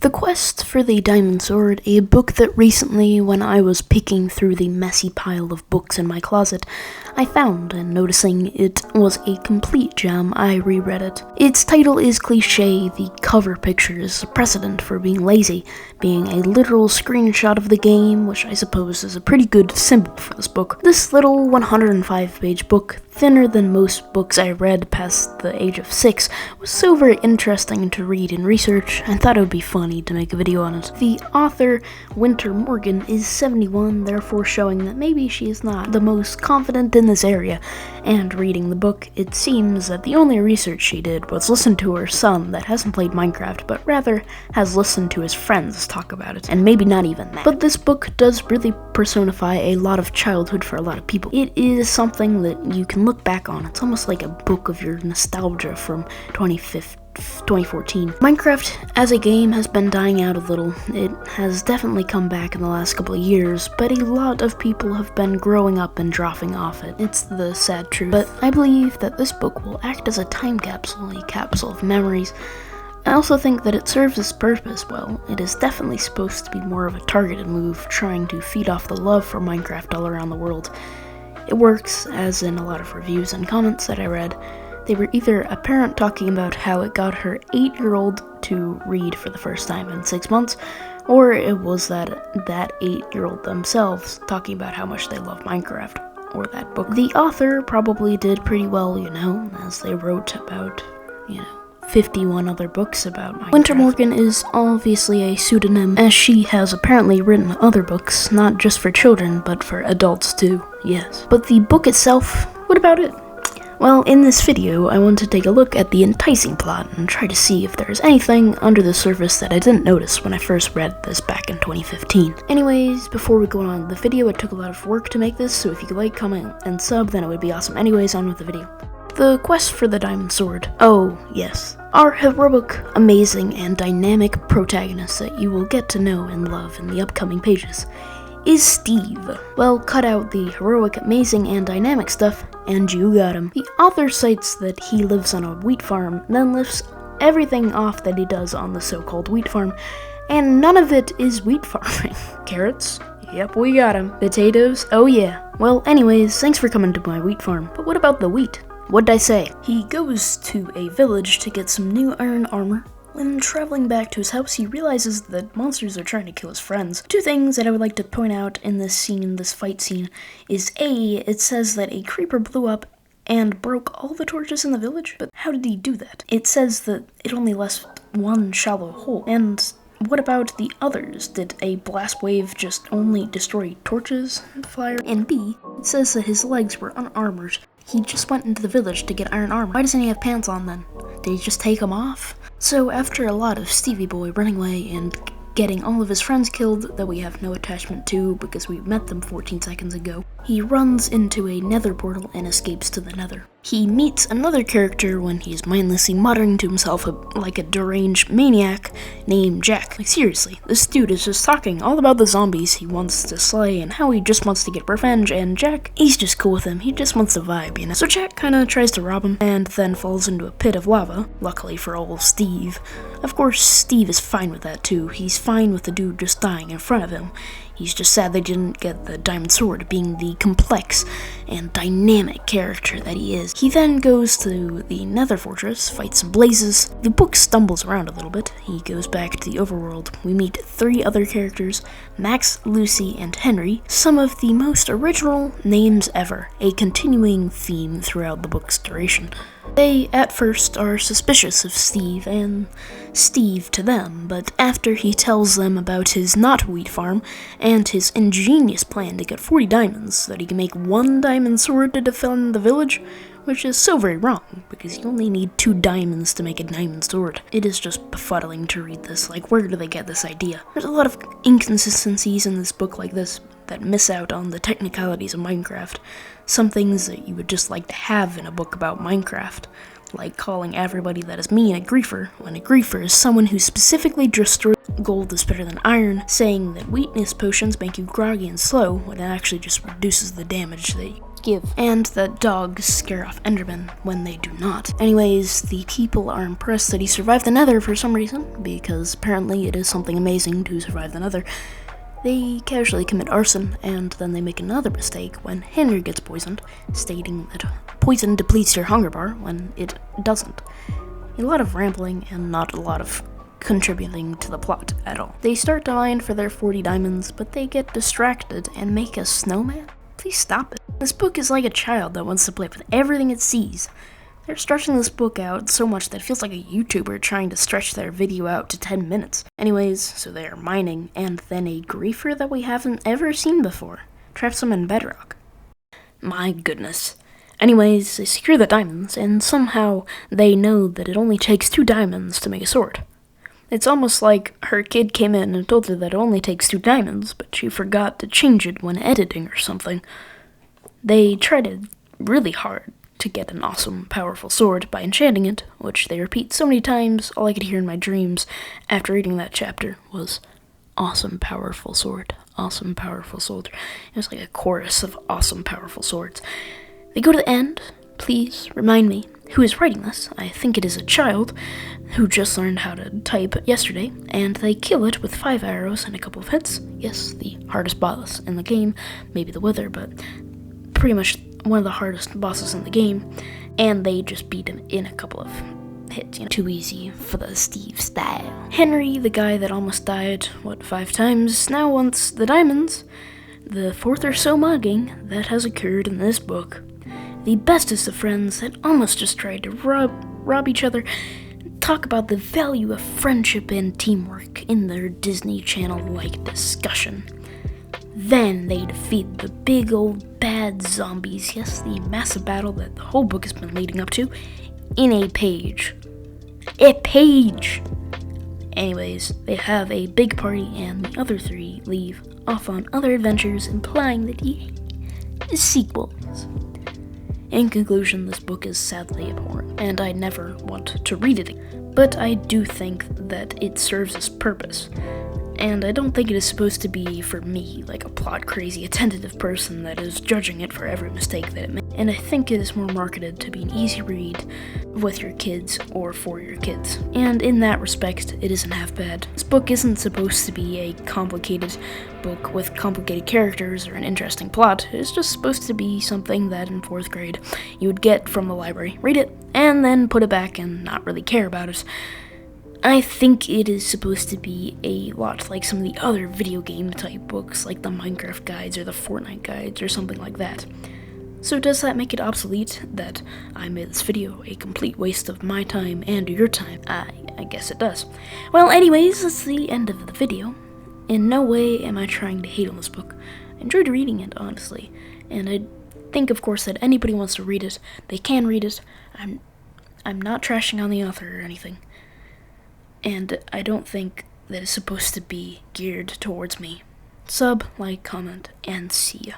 The Quest for the Diamond Sword, a book that recently, when I was picking through the messy pile of books in my closet, I found, and noticing it was a complete gem, I reread it. Its title is cliché, the cover picture is a precedent for being lazy, being a literal screenshot of the game, which I suppose is a pretty good symbol for this book. This little 105-page book, thinner than most books I read past the age of 6, was so very interesting to read and research, I thought it would be funny to make a video on it. The author, Winter Morgan, is 71, therefore showing that maybe she is not the most confident in this area, and reading the book, it seems that the only research she did was listen to her son that hasn't played Minecraft, but rather has listened to his friends talk about it, and maybe not even that. But this book does really personify a lot of childhood for a lot of people. It is something that you can look back on. It's almost like a book of your nostalgia from 2014. Minecraft as a game has been dying out a little. It has definitely come back in the last couple of years, but a lot of people have been growing up and dropping off it. It's the sad truth. But I believe that this book will act as a time capsule, a capsule of memories. I also think that it serves its purpose well. It is definitely supposed to be more of a targeted move, trying to feed off the love for Minecraft all around the world. It works, as in a lot of reviews and comments that I read. They were either a parent talking about how it got her 8-year-old to read for the first time in 6 months, or it was that 8-year-old themselves talking about how much they love Minecraft, or that book. The author probably did pretty well, as they wrote about, 51 other books about Minecraft. Winter Morgan is obviously a pseudonym, as she has apparently written other books, not just for children, but for adults too, yes. But the book itself, what about it? Well, in this video, I want to take a look at the enticing plot and try to see if there's anything under the surface that I didn't notice when I first read this back in 2015. Anyways, before we go on with the video, it took a lot of work to make this, so if you could like, comment, and sub, then it would be awesome. Anyways, on with the video. The Quest for the Diamond Sword. Oh, yes. Our heroic, amazing, and dynamic protagonist that you will get to know and love in the upcoming pages is Steve. Well, cut out the heroic, amazing, and dynamic stuff, and you got him. The author cites that he lives on a wheat farm, then lifts everything off that he does on the so-called wheat farm, and none of it is wheat farming. Carrots? Yep, we got him. Potatoes? Oh yeah. Well, anyways, thanks for coming to my wheat farm. But what about the wheat? What'd I say? He goes to a village to get some new iron armor. When traveling back to his house, he realizes that monsters are trying to kill his friends. Two things that I would like to point out in this scene, this fight scene, is A, it says that a creeper blew up and broke all the torches in the village, but how did he do that? It says that it only left one shallow hole, and what about the others? Did a blast wave just only destroy torches and fire? And B, it says that his legs were unarmored. He just went into the village to get iron armor. Why doesn't he have pants on then? Did he just take them off? So after a lot of Stevie Boy running away and getting all of his friends killed that we have no attachment to because we met them 14 seconds ago, he runs into a Nether portal and escapes to the Nether. He meets another character when he's mindlessly muttering to himself like a deranged maniac named Jack. Like seriously, this dude is just talking all about the zombies he wants to slay and how he just wants to get revenge, and Jack, he's just cool with him, he just wants to vibe, So Jack kinda tries to rob him and then falls into a pit of lava, luckily for old Steve. Of course, Steve is fine with that too. He's fine with the dude just dying in front of him. He's just sad they didn't get the diamond sword, being the complex and dynamic character that he is. He then goes to the Nether fortress, fights some blazes. The book stumbles around a little bit. He goes back to the overworld. We meet 3 other characters, Max, Lucy, and Henry, some of the most original names ever, a continuing theme throughout the book's duration. They, at first, are suspicious of Steve, and Steve to them, but after he tells them about his not wheat farm, and his ingenious plan to get 40 diamonds so that he can make 1 diamond sword to defend the village, which is so very wrong, because you only need 2 diamonds to make a diamond sword. It is just befuddling to read this, like where do they get this idea? There's a lot of inconsistencies in this book like this that miss out on the technicalities of Minecraft. Some things that you would just like to have in a book about Minecraft, like calling everybody that is mean a griefer, when a griefer is someone who specifically destroys gold is better than iron, saying that weakness potions make you groggy and slow, when it actually just reduces the damage that give, and that dogs scare off Endermen when they do not. Anyways, the people are impressed that he survived the Nether for some reason, because apparently it is something amazing to survive the Nether. They casually commit arson, and then they make another mistake when Henry gets poisoned, stating that poison depletes your hunger bar when it doesn't. A lot of rambling and not a lot of contributing to the plot at all. They start to mine for their 40 diamonds, but they get distracted and make a snowman? Please stop it. This book is like a child that wants to play with everything it sees. They're stretching this book out so much that it feels like a YouTuber trying to stretch their video out to 10 minutes. Anyways, so they're mining, and then a griefer that we haven't ever seen before traps them in bedrock. My goodness. Anyways, they secure the diamonds, and somehow they know that it only takes 2 diamonds to make a sword. It's almost like her kid came in and told her that it only takes 2 diamonds, but she forgot to change it when editing or something. They tried really hard to get an awesome, powerful sword by enchanting it, which they repeat so many times, all I could hear in my dreams after reading that chapter was, awesome, powerful sword, awesome, powerful sword. It was like a chorus of awesome, powerful swords. They go to the end. Please remind me who is writing this. I think it is a child who just learned how to type yesterday, and they kill it with 5 arrows and a couple of hits. Yes, the hardest boss in the game, maybe the Wither, but pretty much one of the hardest bosses in the game, and they just beat him in a couple of hits, too easy for the Steve style. Henry, the guy that almost died, 5 times, now wants the diamonds. The 4th or so mugging that has occurred in this book. The bestest of friends that almost just tried to rob each other, talk about the value of friendship and teamwork in their Disney Channel-like discussion. Then they defeat the big old bad zombies, yes, the massive battle that the whole book has been leading up to, in a page. A page! Anyways, they have a big party and the other 3 leave off on other adventures, implying that sequels. In conclusion, this book is sadly abhorrent, and I never want to read it again. But I do think that it serves its purpose, and I don't think it is supposed to be for me, like a plot-crazy, attentive person that is judging it for every mistake that it makes. And I think it is more marketed to be an easy read with your kids or for your kids. And in that respect, it isn't half bad. This book isn't supposed to be a complicated book with complicated characters or an interesting plot. It's just supposed to be something that in 4th grade you would get from the library, read it, and then put it back and not really care about it. I think it is supposed to be a lot like some of the other video game type books, like the Minecraft guides or the Fortnite guides or something like that. So does that make it obsolete that I made this video a complete waste of my time and your time? I guess it does. Well, anyways, that's the end of the video. In no way am I trying to hate on this book. I enjoyed reading it, honestly, and I think, of course, that anybody wants to read it, they can read it. I'm not trashing on the author or anything. And I don't think that it's supposed to be geared towards me. Sub, like, comment, and see ya.